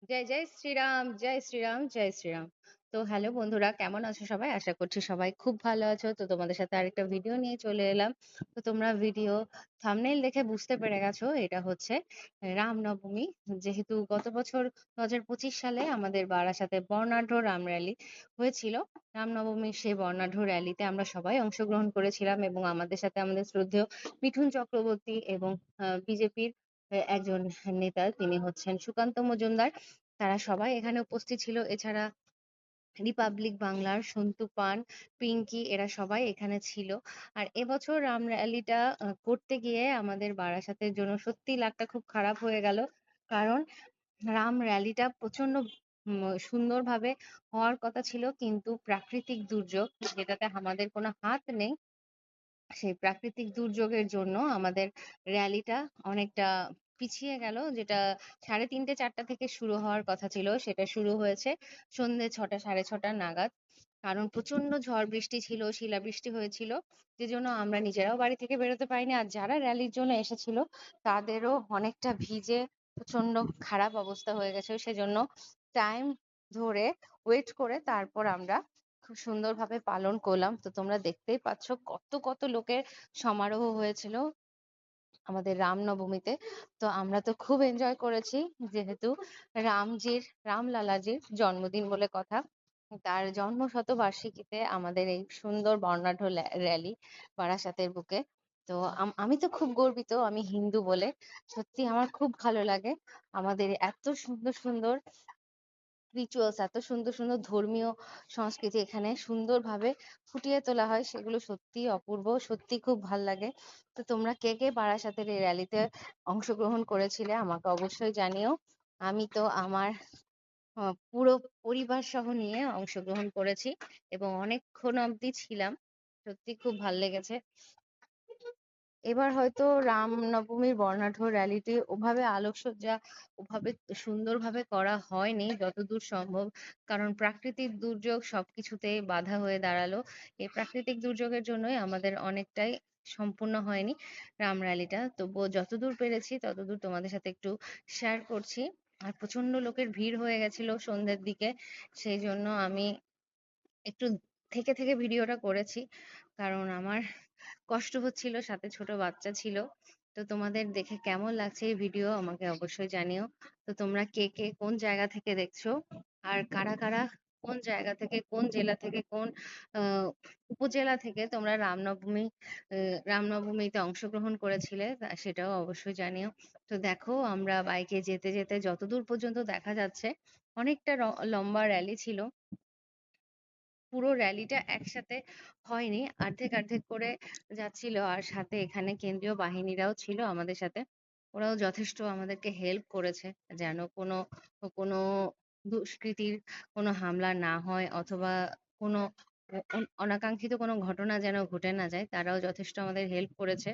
জয় জয় শ্রীরাম, জয় শ্রীরাম, জয় শ্রীরাম। তো হ্যালো বন্ধুরা, কেমন আছো সবাই? আশা করছি সবাই খুব ভালো আছো। তো তোমাদের সাথে আরেকটা ভিডিও নিয়ে চলে এলাম। তো তোমরা ভিডিও থাম্বনেইল দেখে বুঝতে পেরে গেছো এটা হচ্ছে রামনবমী। যেহেতু গত বছর 2025 সালে আমাদের বারাসাতে বর্ণাঢ্য রাম র্যালি হয়েছিল। রামনবমীর সেই বর্ণাঢ্য র্যালিতে আমরা সবাই অংশগ্রহণ করেছিলাম এবং আমাদের সাথে আমাদের শ্রদ্ধেয় মিঠুন চক্রবর্তী এবং বিজেপির একজন নেতা, তিনি হচ্ছেন সুকান্ত মজুমদার। তারা সবাই এখানে উপস্থিত ছিল। এছাড়া রিপাবলিক বাংলার সন্তু পান, পিঙ্কি এরা সবাই এখানে ছিল। আর এবছর রাম র্যালিটা করতে গিয়ে আমাদের বারাসাতের জন্য সত্যি লাকটা খুব খারাপ হয়ে গেল। কারণ রাম র্যালিটা প্রচন্ড সুন্দরভাবে হওয়ার কথা ছিল, কিন্তু প্রাকৃতিক দুর্যোগ, যেটাতে আমাদের কোনো হাত নেই, সেই প্রাকৃতিক দুর্যোগের জন্য আমাদের র্যালিটা অনেকটা পিছিয়ে গেল। যেটা 3:30-4টা থেকে শুরু হওয়ার কথা ছিল, সেটা শুরু হয়েছে সন্ধ্যে 6টা 6:30 নাগাদ। কারণ প্রচন্ড ঝড় বৃষ্টি ছিল, শিলাবৃষ্টি হয়েছিল, যে জন্য আমরা নিজেরাও বাড়ি থেকে বেরোতে পারিনি। আর যারা র্যালির জন্য এসেছিল তাদেরও অনেকটা ভিজে প্রচন্ড খারাপ অবস্থা হয়ে গেছে। সেজন্য টাইম ধরে ওয়েট করে তারপর আমরা খুব সুন্দরভাবে পালন করলাম। তো তোমরা দেখতেই পাচ্ছ কত কত লোকের সমারোহ হয়েছিল আমাদের রামনবমীতে। তো আমরা তো খুব এনজয় করেছি, যেহেতু রামজির রামলালাজির জন্মদিন বলে কথা। তার জন্ম শতবার্ষিকীতে আমাদের এই সুন্দর বর্ণাঢ্য র্যালি বারাসাতের বুকে। তো আমি তো খুব গর্বিত, আমি হিন্দু বলে। সত্যি আমার খুব ভালো লাগে আমাদের এত সুন্দর সুন্দর রিচুয়ালস, এত সুন্দর সুন্দর ধর্মীয় সংস্কৃতি এখানে সুন্দরভাবে ফুটিয়ে তোলা হয়, সেগুলো সত্যিই অপূর্ব, সত্যি খুব ভাল লাগে। তো তোমরা কে কে বারাসাতের এই র্যালিতে অংশগ্রহণ করেছিলে আমাকে অবশ্যই জানিও। আমি তো আমার পুরো পরিবার সহ নিয়ে অংশগ্রহণ করেছি এবং অনেকক্ষণ অবধি ছিলাম। সত্যি খুব ভাল লেগেছে। এবার হয়তো রামনবমীর বর্ণাঢ্য র্যালিটি ওভাবে আলোকসজ্জা ওভাবে সুন্দরভাবে করা হয়নি যতদূর সম্ভব। কারণ প্রাকৃতিক দুর্যোগ সবকিছুতেই বাধা হয়ে দাঁড়ালো। এই প্রাকৃতিক দুর্যোগের জন্যই আমাদের অনেকটাই সম্পূর্ণ হয়নি রাম র্যালিটা। তবুও যতদূর পেরেছি ততদূর তোমাদের সাথে একটু শেয়ার করছি। আর প্রচন্ড লোকের ভিড় হয়ে গেছিল সন্ধ্যের দিকে, সেই জন্য আমি একটু থেকে থেকে ভিডিওটা করেছি। কারণ আমার কষ্ট হচ্ছিল, সাথে ছোট বাচ্চা ছিল। তো তোমাদের দেখে কেমন লাগছে এই ভিডিও আমাকে অবশ্যই জানিও। তো তোমরা কে কে কোন জায়গা থেকে দেখছো, আর কারা কারা কোন জায়গা থেকে, কোন জেলা থেকে, কোন উপজেলা থেকে তোমরা রামনবমীতে অংশগ্রহণ করেছিলে, সেটাও অবশ্যই জানিও। তো দেখো, আমরা বাইকে যেতে যেতে যতদূর পর্যন্ত দেখা যাচ্ছে অনেকটা লম্বা র্যালি ছিল। পুরো র্যালিটা একসাথে হয়নি, অর্ধেক অর্ধেক করে যাচ্ছিল। আর সাথে এখানে কেন্দ্রীয় বাহিনীরাও ছিল আমাদের সাথে। ওরাও যথেষ্ট আমাদেরকে হেল্প করেছে, যেন কোনো কোনো দুষ্কৃতির কোনো হামলা না হয়, অথবা কোনো অনাকাঙ্ক্ষিত কোনো ঘটনা যেন ঘটে না যায়। তারাও যথেষ্ট আমাদের হেল্প করেছে।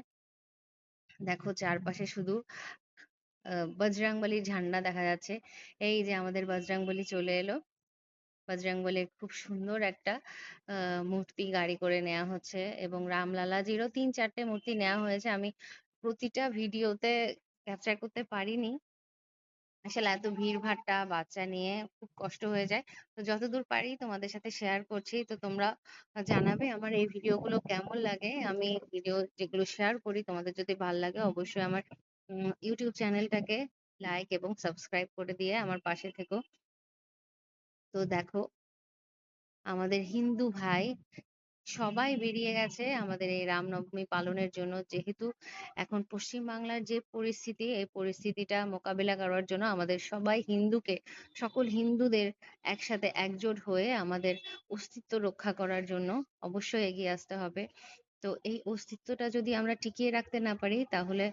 দেখো চারপাশে শুধু বজরংবলির ঝান্ডা দেখা যাচ্ছে। এই যে আমাদের বজরংবলী চলে এলো। বজরংবলীর খুব সুন্দর একটা মূর্তি গাড়ি করে নেওয়া হচ্ছে এবং রামলালাজিরও 3-4টে মূর্তি নেওয়া হয়েছে। আমি প্রতিটা ভিডিওতে ক্যাপচার করতে পারিনি, আসলে এত ভিড়ভাট্টা বাচ্চা নিয়ে খুব কষ্ট হয়ে যায়। তো যতদূর পারি তোমাদের সাথে শেয়ার করছি। তো তোমরা জানাবে আমার এই ভিডিওগুলো কেমন লাগে। আমি ভিডিও যেগুলো শেয়ার করি তোমাদের যদি ভালো লাগে, অবশ্যই আমার ইউটিউব চ্যানেলটাকে লাইক এবং সাবস্ক্রাইব করে দিয়ে আমার পাশে থেকো। তো দেখো, আমাদের হিন্দু ভাই সবাই বেরিয়ে গেছে আমাদের এই রামনবমী পালনের জন্য। যেহেতু এখন পশ্চিমবাংলার যে পরিস্থিতি, এই পরিস্থিতিটা মোকাবিলা করার জন্য আমাদের সবাই হিন্দুকে, সকল হিন্দুদের একসাথে একজোট হয়ে আমাদের অস্তিত্ব রক্ষা করার জন্য অবশ্যই এগিয়ে আসতে হবে। তো এই অস্তিত্বটা যদি আমরা টিকিয়ে রাখতে না পারি, তাহলে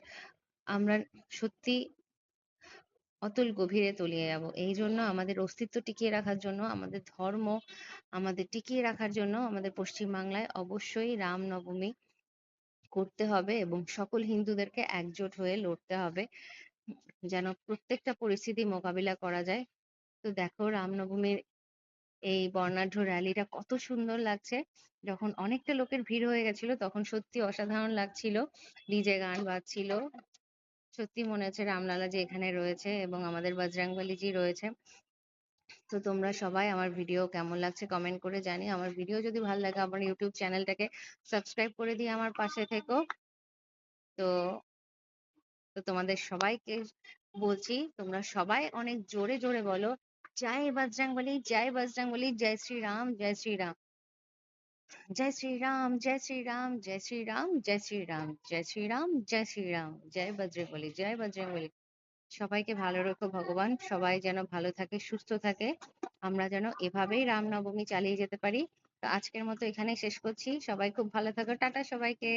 আমরা সত্যি অতল গভীরে তলিয়ে যাব। এই জন্য আমাদের অস্তিত্ব টিকিয়ে রাখার জন্য, আমাদের ধর্ম আমাদের টিকিয়ে রাখার জন্য আমাদের পশ্চিমবাংলায় অবশ্যই রামনবমী করতে হবে এবং সকল হিন্দুদেরকে একজোট হয়ে লড়তে হবে, যেন প্রত্যেকটা পরিস্থিতি মোকাবিলা করা যায়। তো দেখো, রামনবমীর এই বর্ণাঢ্য র্যালিটা কত সুন্দর লাগছে। যখন অনেকটা লোকের ভিড় হয়ে গেছিল তখন সত্যি অসাধারণ লাগছিল। ডিজে গান বাজছিল, সত্যি মনে হচ্ছে রামলালা জি এখানে রয়েছে এবং আমাদের বজরংবলী জি রয়েছে। তো তোমরা সবাই আমার ভিডিও কেমন লাগছে কমেন্ট করে জানিও। আমার ভিডিও যদি ভালো লাগে আমার ইউটিউব চ্যানেলটাকে সাবস্ক্রাইব করে দিয়ে আমার পাশে থেকো। তো তো তোমাদের সবাইকে বলছি তোমরা সবাই অনেক জোরে জোরে বলো, জয় বজরংবলী, জয় বজরংবলী, জয় শ্রীরাম, জয় শ্রীরাম, জয় শ্রীরাম, জয় শ্রীরাম, জয় শ্রীরাম, জয় শ্রীরাম, জয় শ্রীরাম, জয় শ্রীরাম, জয় বজরংবলী, জয় বজরংবলী। সবাইকে ভালো রেখো ভগবান, সবাই যেন ভালো থাকে, সুস্থ থাকে, আমরা যেন এভাবেই রামনবমী চালিয়ে যেতে পারি। তো আজকের মতো এখানেই শেষ করছি। সবাই খুব ভালো থাকো, টাটা সবাইকে।